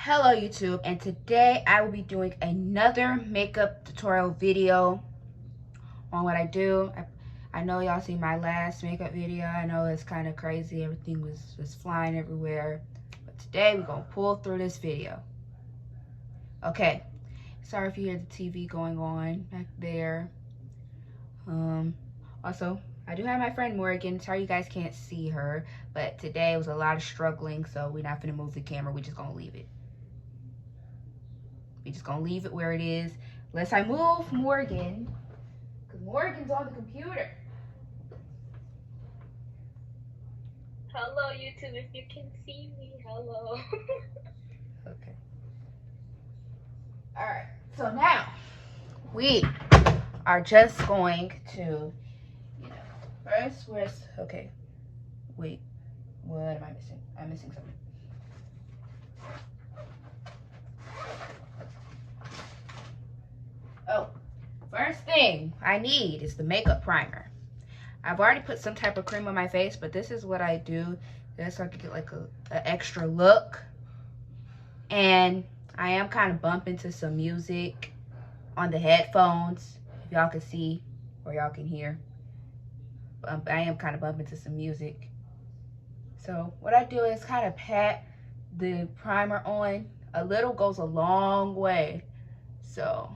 Hello YouTube, and today I will be doing another makeup tutorial video on what I do. I know y'all see my last makeup video. I know it's kind of crazy. Everything was flying everywhere. But today we're going to pull through this video. Okay, sorry if you hear the TV going on back there. Also, I do have my friend Morgan. Sorry you guys can't see her, but today was a lot of struggling, so we're not going to move the camera. We're just going to leave it. We're just gonna leave it where it is. Unless I move Morgan, because Morgan's on the computer. Hello, YouTube, if you can see me, hello. Okay. Alright, so now we are just going to, okay, wait, what am I missing? I'm missing something. Oh, first thing I need is the makeup primer. I've already put some type of cream on my face, but this is what I do just so I can get like an extra look. And I am kind of bumping to some music on the headphones, if y'all can see or y'all can hear. I am kind of bumping to some music. So what I do is kind of pat the primer on. A little goes a long way. So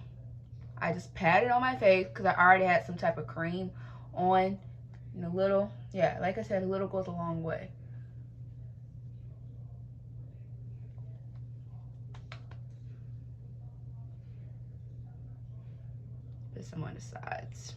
I just pat it on my face because I already had some type of cream on. And a little, yeah, like I said, a little goes a long way. Put some on the sides.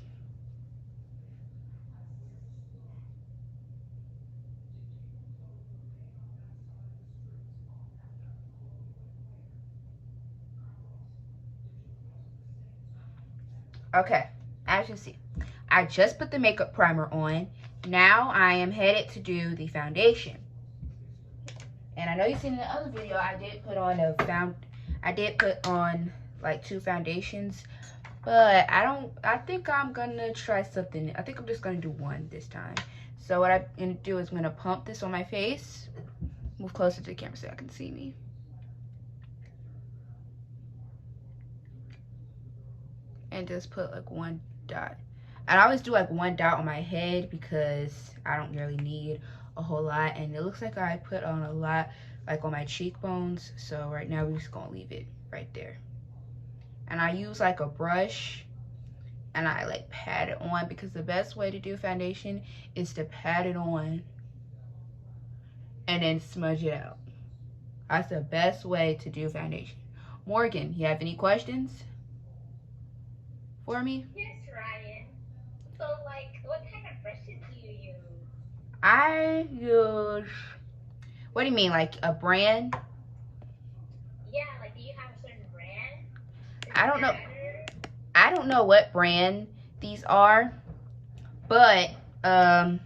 Okay, as you see, I just put the makeup primer on. Now I am headed to do the foundation. And I know you've seen in the other video, I did put on like 2 foundations, but I think I'm gonna try something. I think I'm just gonna do one this time. So what I'm gonna do is I'm gonna pump this on my face. Move closer to the camera so y'all can see me. And just put like 1 dot. I always do like 1 dot on my head because I don't really need a whole lot, and it looks like I put on a lot like on my cheekbones, so right now we're just gonna leave it right there. And I use like a brush and I like pat it on, because the best way to do foundation is to pat it on and then smudge it out. That's the best way to do foundation. Morgan, you have any questions for me? Yes, Ryan. So, like, what kind of brushes do you use? I use, what do you mean, like a brand? Yeah, like, do you have a certain brand? Does I it don't know. matter? I don't know what brand these are, but I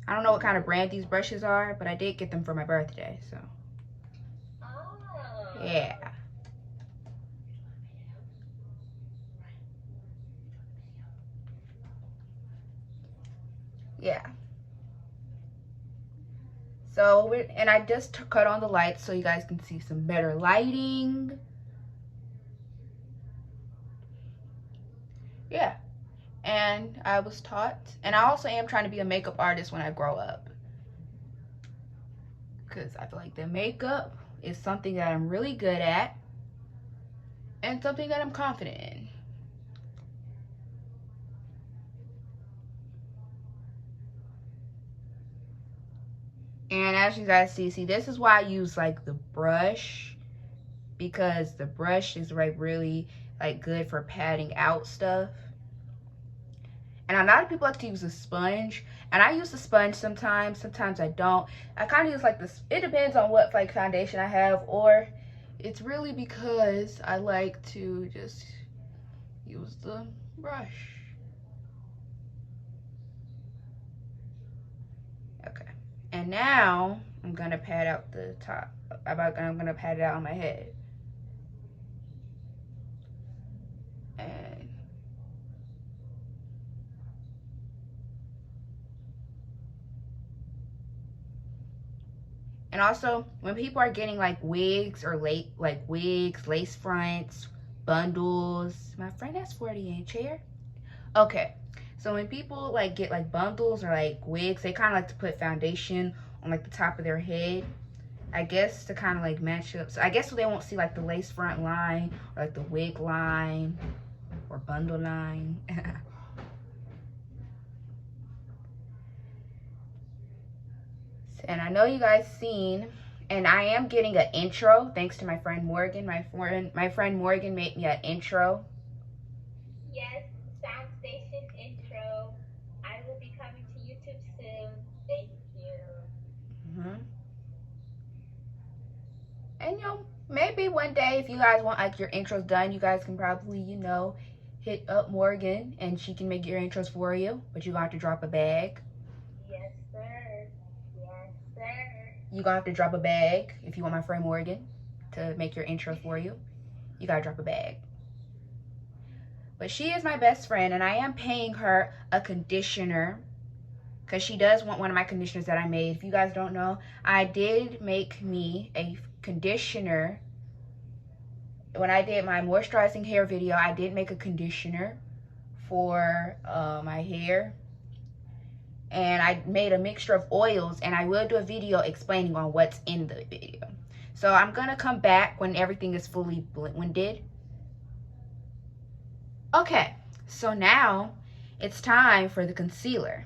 don't know what kind of brand these brushes are, but I did get them for my birthday, so Oh. yeah. Yeah. So, and I just cut on the lights so you guys can see some better lighting. Yeah. And I was taught, and I also am trying to be a makeup artist when I grow up, because I feel like the makeup is something that I'm really good at and something that I'm confident in. And as you guys see, this is why I use like the brush, because the brush is like really like good for patting out stuff. And a lot of people like to use a sponge, and I use the sponge sometimes I don't. I kind of use like this, it depends on what like foundation I have, or it's really because I like to just use the brush. Okay, and now I'm gonna pat out the top. I'm gonna pat it out on my head. And also, when people are getting like wigs or wigs, lace fronts, bundles. My friend has 40-inch hair. Okay. So when people like get like bundles or like wigs, they kind of like to put foundation on like the top of their head. I guess to kind of like match up. So I guess so they won't see like the lace front line or like the wig line or bundle line. And I know you guys seen, and I am getting an intro thanks to my friend Morgan. My friend Morgan made me an intro. Yes, Sound Station intro. I will be coming to YouTube soon. Thank you. And maybe one day if you guys want like your intros done, you guys can probably hit up Morgan and she can make your intros for you. But you're gonna have to drop a bag. Yes, sir. Yes, sir. You're gonna have to drop a bag if you want my friend Morgan to make your intros for you. You gotta drop a bag. But she is my best friend, and I am paying her a conditioner because she does want one of my conditioners that I made. If you guys don't know, I did make me a conditioner. When I did my moisturizing hair video, I did make a conditioner for my hair. And I made a mixture of oils, and I will do a video explaining on what's in the video. So I'm going to come back when everything is fully blended. Okay, so now it's time for the concealer.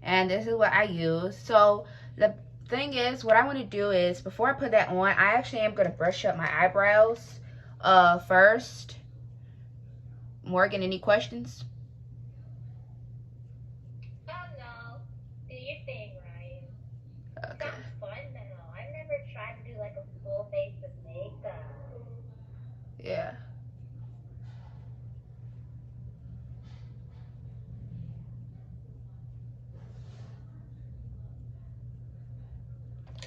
And this is what I use. So the thing is, what I want to do is, before I put that on, I actually am going to brush up my eyebrows first. Morgan, any questions? Oh no, do your thing, Ryan. Okay. Sounds fun though. I've never tried to do like a full face of makeup. Yeah.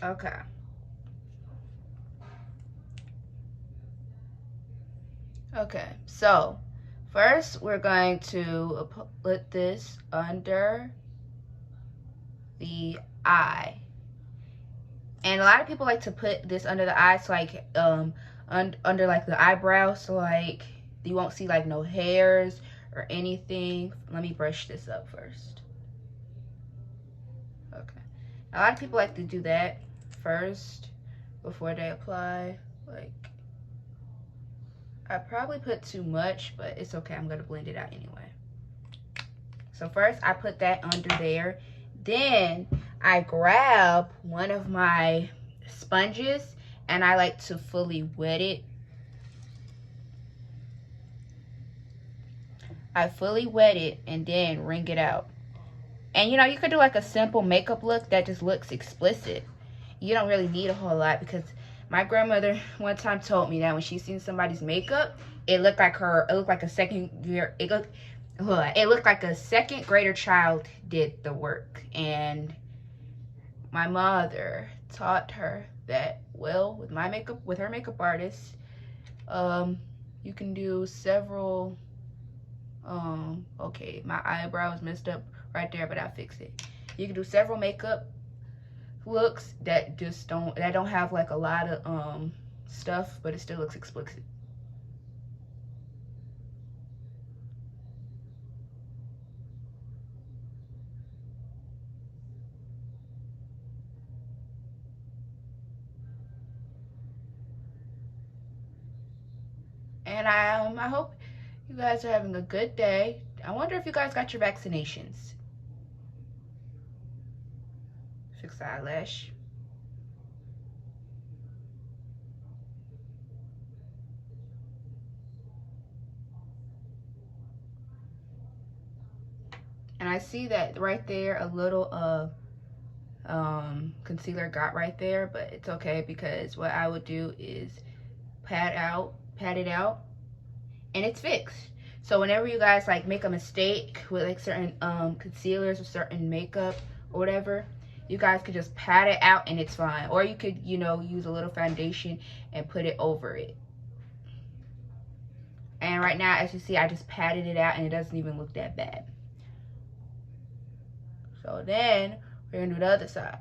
Okay. Okay, so first we're going to put this under the eye. And a lot of people like to put this under the eyes, so like under like the eyebrows, so like you won't see like no hairs or anything. Let me brush this up first. Okay. A lot of people like to do that first before they apply. Like, I probably put too much, but it's okay. I'm going to blend it out anyway. So first I put that under there. Then I grab one of my sponges and I like to fully wet it. I fully wet it and then wring it out. And you could do like a simple makeup look that just looks explicit. You don't really need a whole lot, because my grandmother one time told me that when she seen somebody's makeup, it looked like a second grader child did the work. And my mother taught her that, well, with her makeup artist, you can do several, okay, my eyebrow is messed up right there, but I'll fix it. You can do several makeup looks that don't have like a lot of stuff, but it still looks explicit. And I hope you guys are having a good day. I wonder if you guys got your vaccinations. Fix the eyelash. And I see that right there, a little concealer got right there, but it's okay, because what I would do is pat it out, and it's fixed. So whenever you guys like make a mistake with like certain concealers or certain makeup or whatever, you guys could just pat it out and it's fine. Or you could, use a little foundation and put it over it. And right now, as you see, I just patted it out and it doesn't even look that bad. So then we're gonna do the other side.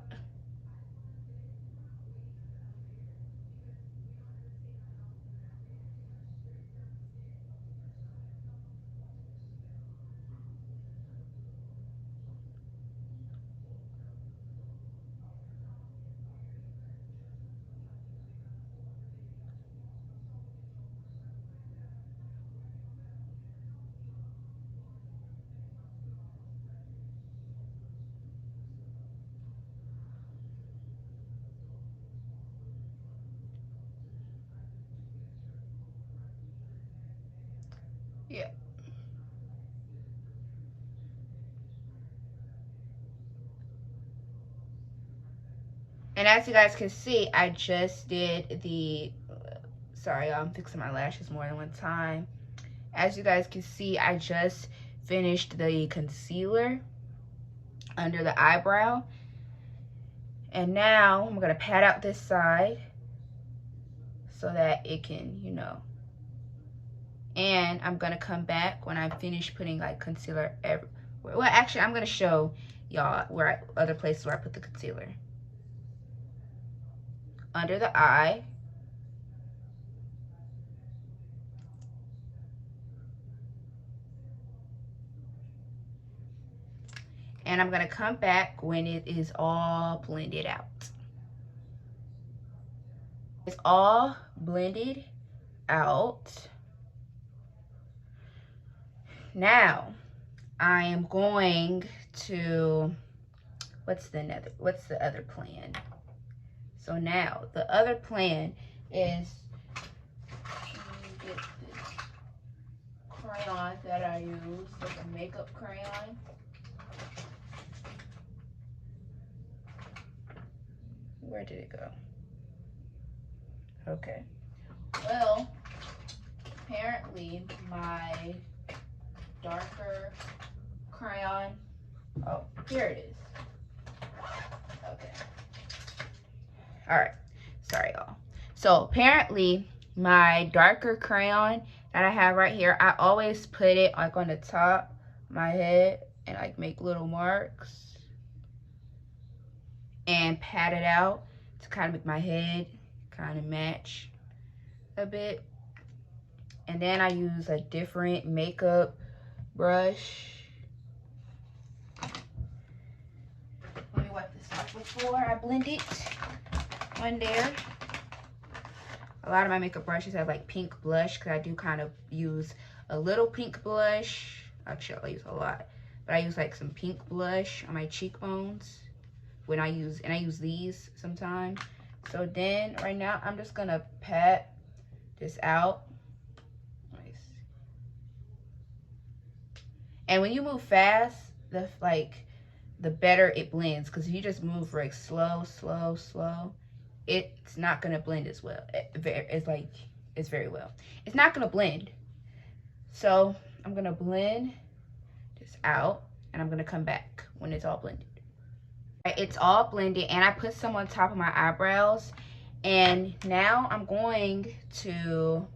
And as you guys can see, I just did the, sorry, I'm fixing my lashes more than one time. As you guys can see, I just finished the concealer under the eyebrow. And now I'm gonna pat out this side so that it can, you know. And I'm gonna come back when I'm finished putting like concealer everywhere. Well, actually, I'm gonna show y'all where other places where I put the concealer. Under the eye. And I'm gonna come back when it is all blended out. It's all blended out. Now, I am going to, what's the other plan? So now, the other plan is to get this crayon that I use, like a makeup crayon. Where did it go? Okay. Well, apparently my darker crayon, oh, here it is. Okay. All right. Sorry, y'all. So apparently my darker crayon that I have right here, I always put it like on the top of my head and like make little marks and pat it out to kind of make my head kind of match a bit. And then I use a different makeup brush. Let me wipe this off before I blend it on there. A lot of my makeup brushes have like pink blush because I do kind of use a little pink blush. Actually, I use a lot, but I use like some pink blush on my cheekbones when I use these sometimes. So then right now I'm just gonna pat this out. Nice. And when you move fast, the better it blends, because if you just move like slow, it's not gonna blend as well. It's very well. It's not gonna blend. So I'm gonna blend this out and I'm gonna come back when it's all blended. It's all blended and I put some on top of my eyebrows, and now I'm going to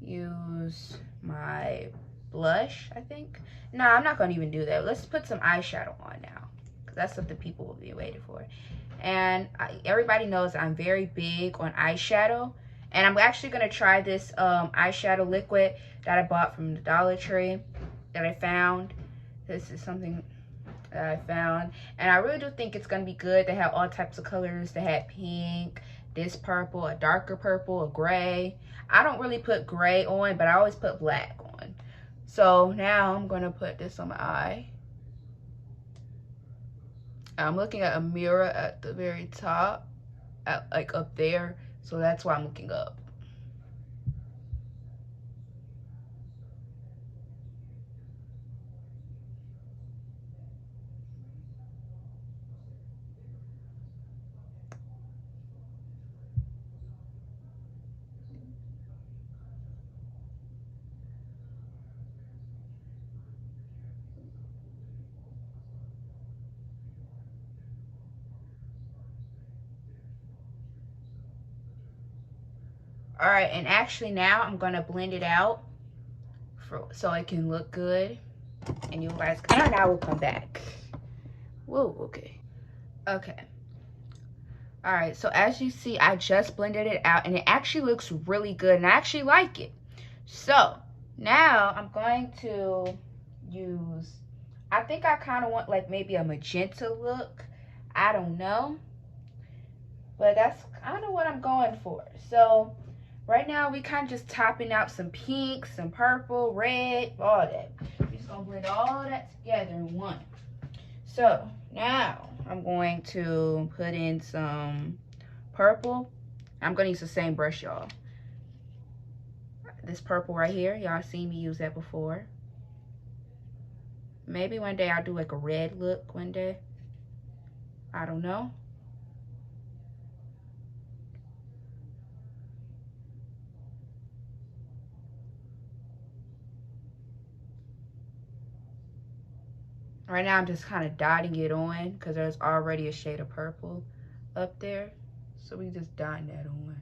use my blush, I think. No, I'm not going to even do that. Let's put some eyeshadow on now, because that's something people will be waiting for. And everybody knows I'm very big on eyeshadow, and I'm actually going to try this eyeshadow liquid that I bought from the Dollar Tree that I found. This is something that I found, and I really do think it's going to be good. They have all types of colors. They had pink, this purple, a darker purple, a gray. I don't really put gray on, but I always put black on. So now I'm going to put this on my eye. I'm looking at a mirror at the very top, like up there, so that's why I'm looking up. All right, and actually now I'm gonna blend it out so it can look good, and you guys, and I will come back. Whoa, okay. Okay. All right, so as you see, I just blended it out, and it actually looks really good, and I actually like it. So now I'm going to use, I think I kind of want like maybe a magenta look. I don't know, but that's kind of what I'm going for. So right now we kind of just topping out some pink, some purple, red, all that. We're just gonna blend all that together in one. So now I'm going to put in some purple. I'm gonna use the same brush, y'all. This purple right here, y'all seen me use that before. Maybe one day I'll do like a red look one day. I don't know. Right now I'm just kind of dotting it on because there's already a shade of purple up there. So we just dotting that on.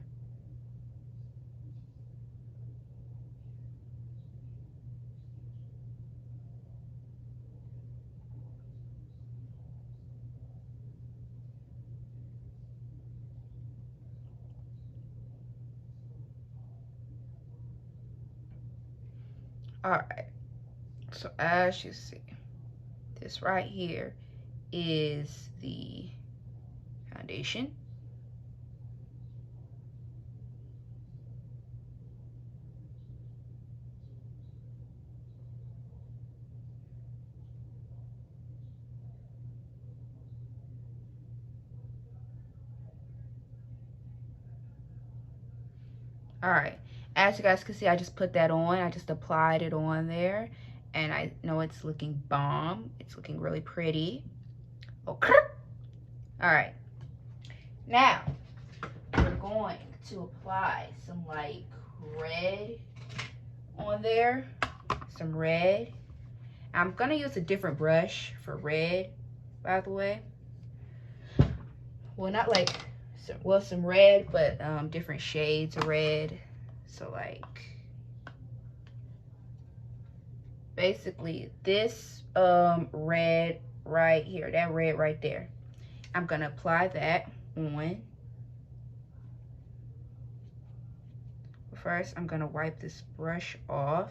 Alright, so as you see, this right here is the foundation. Alright, as you guys can see, I just put that on. I just applied it on there. And I know it's looking bomb. It's looking really pretty. Okay. Alright. Now, we're going to apply some like red on there. Some red. I'm going to use a different brush for red, by the way. Well, not like, well, some red, but different shades of red. So like, basically this red right here, that red right there. I'm going to apply that on. First, I'm going to wipe this brush off.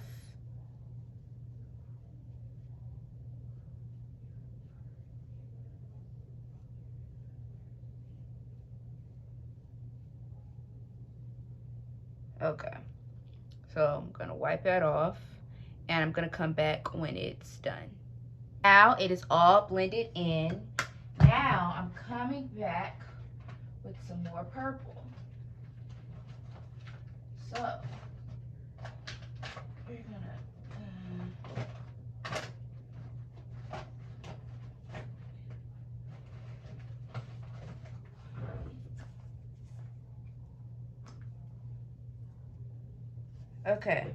Okay, so I'm gonna wipe that off and I'm gonna come back when it's done. Now it is all blended in. Now I'm coming back with some more purple. So we're gonna okay.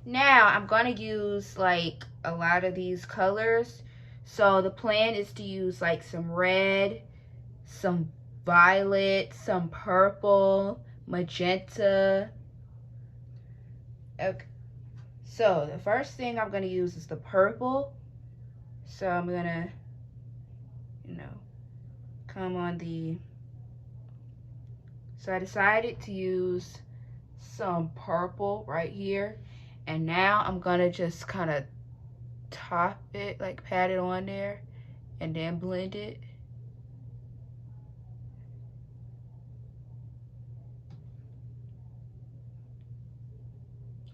Now I'm gonna use like a lot of these colors. So the plan is to use like some red, some violet, some purple, magenta. Okay. So the first thing I'm gonna use is the purple. So I'm gonna, come on the, so I decided to use some purple right here. And now I'm gonna just kind of top it, like pat it on there and then blend it.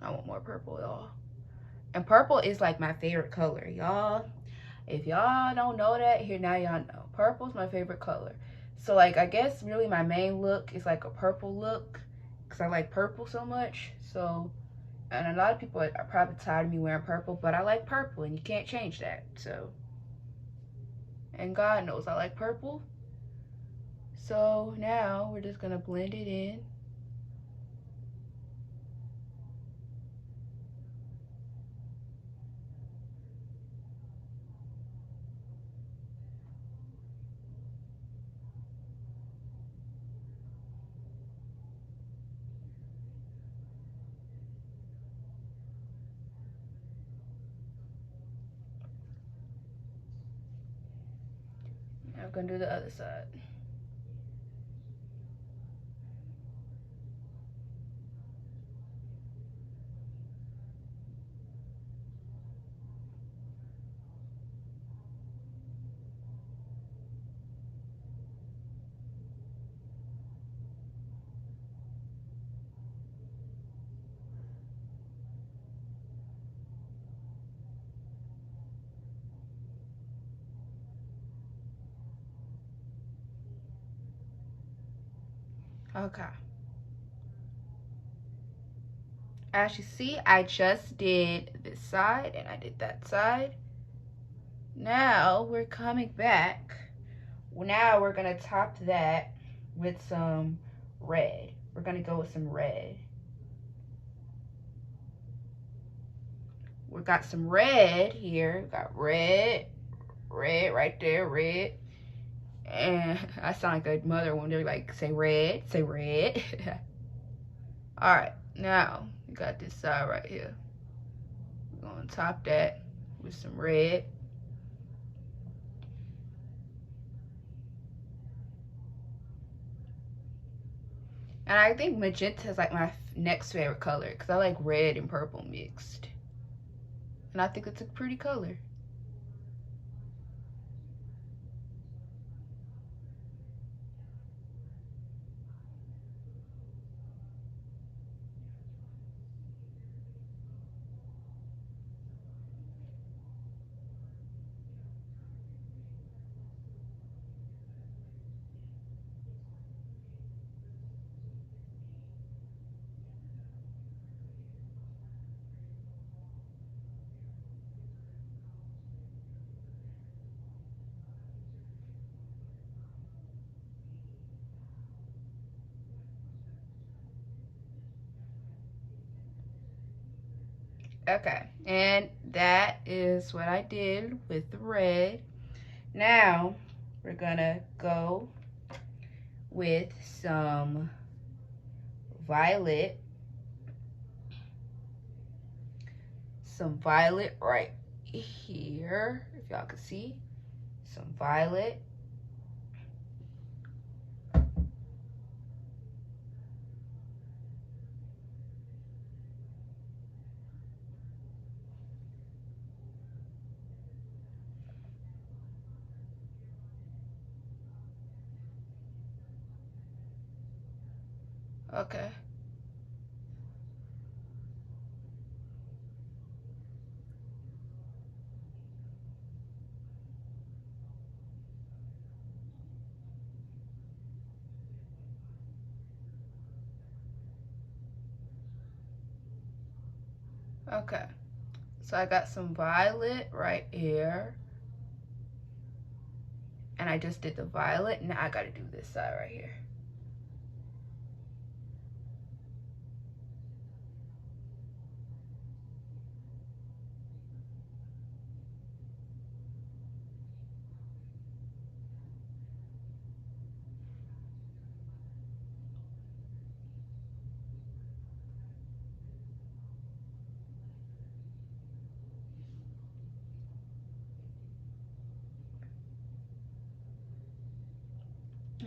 I want more purple, y'all. And purple is like my favorite color, y'all. If y'all don't know that, here now y'all know. Purple's my favorite color. So like, I guess really my main look is like a purple look because I like purple so much. So, and a lot of people are probably tired of me wearing purple, but I like purple and you can't change that. So, and God knows I like purple. So now we're just gonna blend it in. Now I'm gonna do the other side. Okay. As you see, I just did this side and I did that side. Now we're coming back. Now we're gonna top that with some red. We're gonna go with some red. We got some red here. We got red, Red right there, red. And I sound like a mother when they're like, say red, say red. Alright, now we got this side right here. We're gonna top that with some red. And I think magenta is like my next favorite color because I like red and purple mixed. And I think it's a pretty color. Okay, and that is what I did with the red. Now we're gonna go with some violet. Some violet right here, if y'all can see. Some violet. Okay. Okay. So I got some violet right here. And I just did the violet. Now I gotta do this side right here.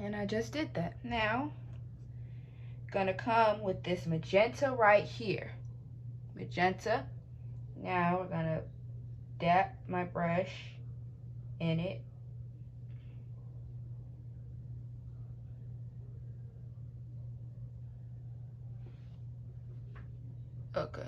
And I just did that. Now, gonna come with this magenta right here. Magenta. Now we're gonna dab my brush in it. Okay.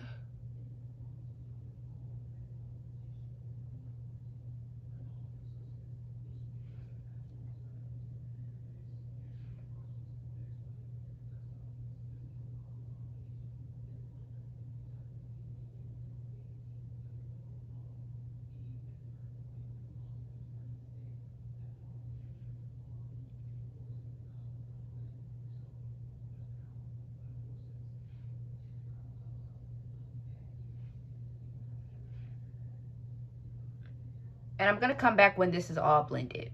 And I'm gonna come back when this is all blended.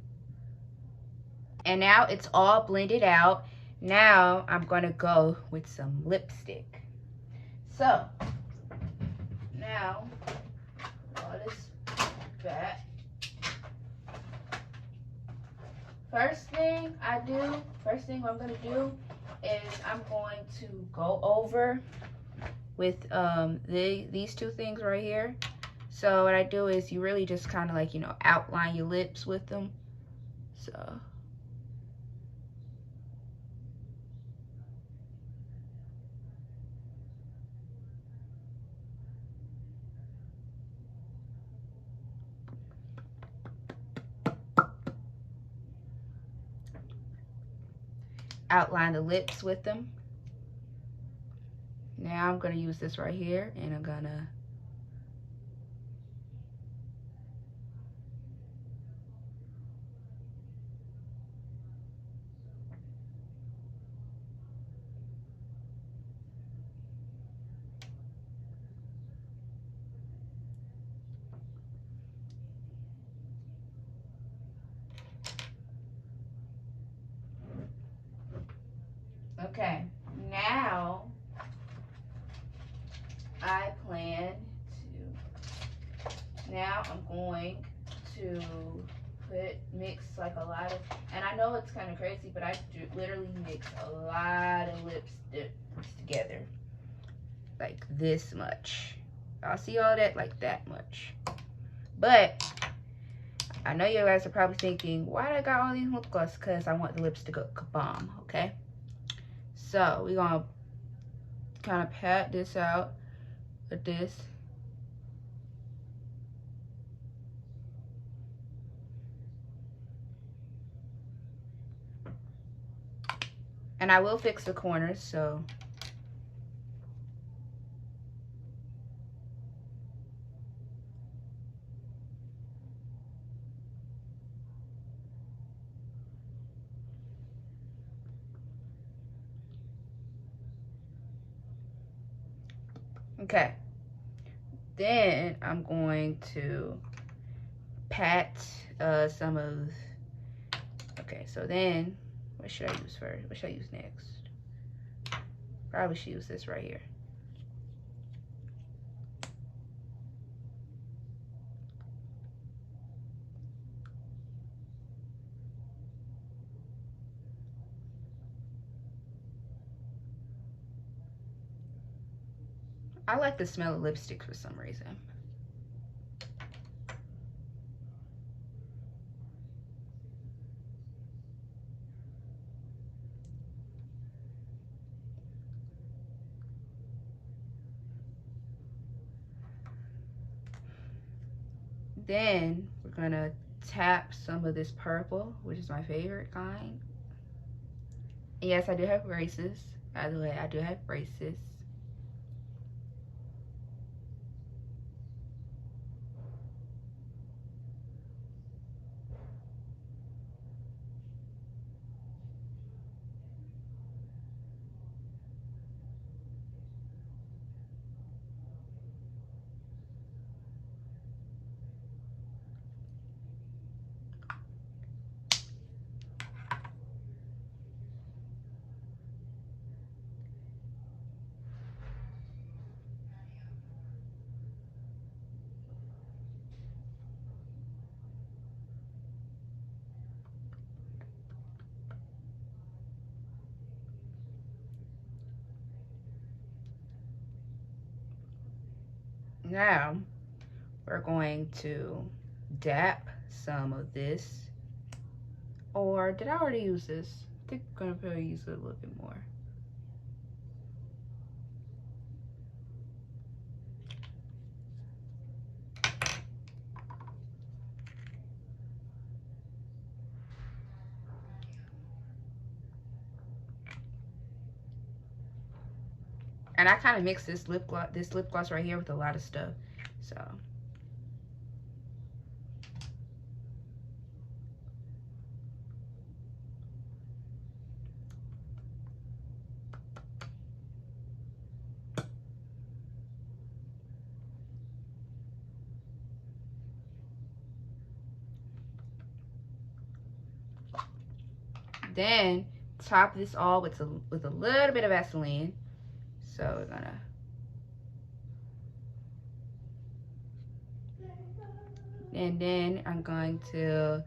And now it's all blended out. Now I'm gonna go with some lipstick. So, now, all this back. First thing I'm gonna do is I'm going to go over with these two things right here. So what I do is you really just kind of like, you know, outline your lips with them. So. Outline the lips with them. Now I'm gonna use this right here and I'm gonna Okay, now I plan to, now I'm going to mix like a lot of, and I know it's kind of crazy, but I literally mix a lot of lipsticks together. Like this much. I'll see all that like that much. But I know you guys are probably thinking, why did I got all these lip gloss? Because I want the lips to go kabam, okay? So we're gonna kind of pat this out with this. And I will fix the corners, so. Okay. Then I'm going to pat some of, okay, so then what should I use first? What should I use next? Probably should use this right here. I like the smell of lipstick for some reason. Then we're gonna tap some of this purple, which is my favorite kind. And yes, I do have braces. By the way, I do have braces. Now we're going to dap some of this. Or did I already use this? I think I'm gonna probably use it a little bit more. And I kind of mix this lip gloss right here with a lot of stuff. So. Then top this all with a little bit of Vaseline. So we're gonna, and then I'm going to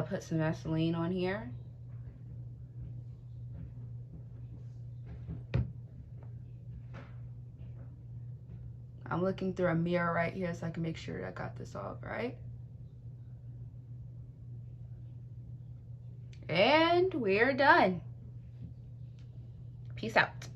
put some Vaseline on here. I'm looking through a mirror right here so I can make sure I got this all right. And we're done. Peace out.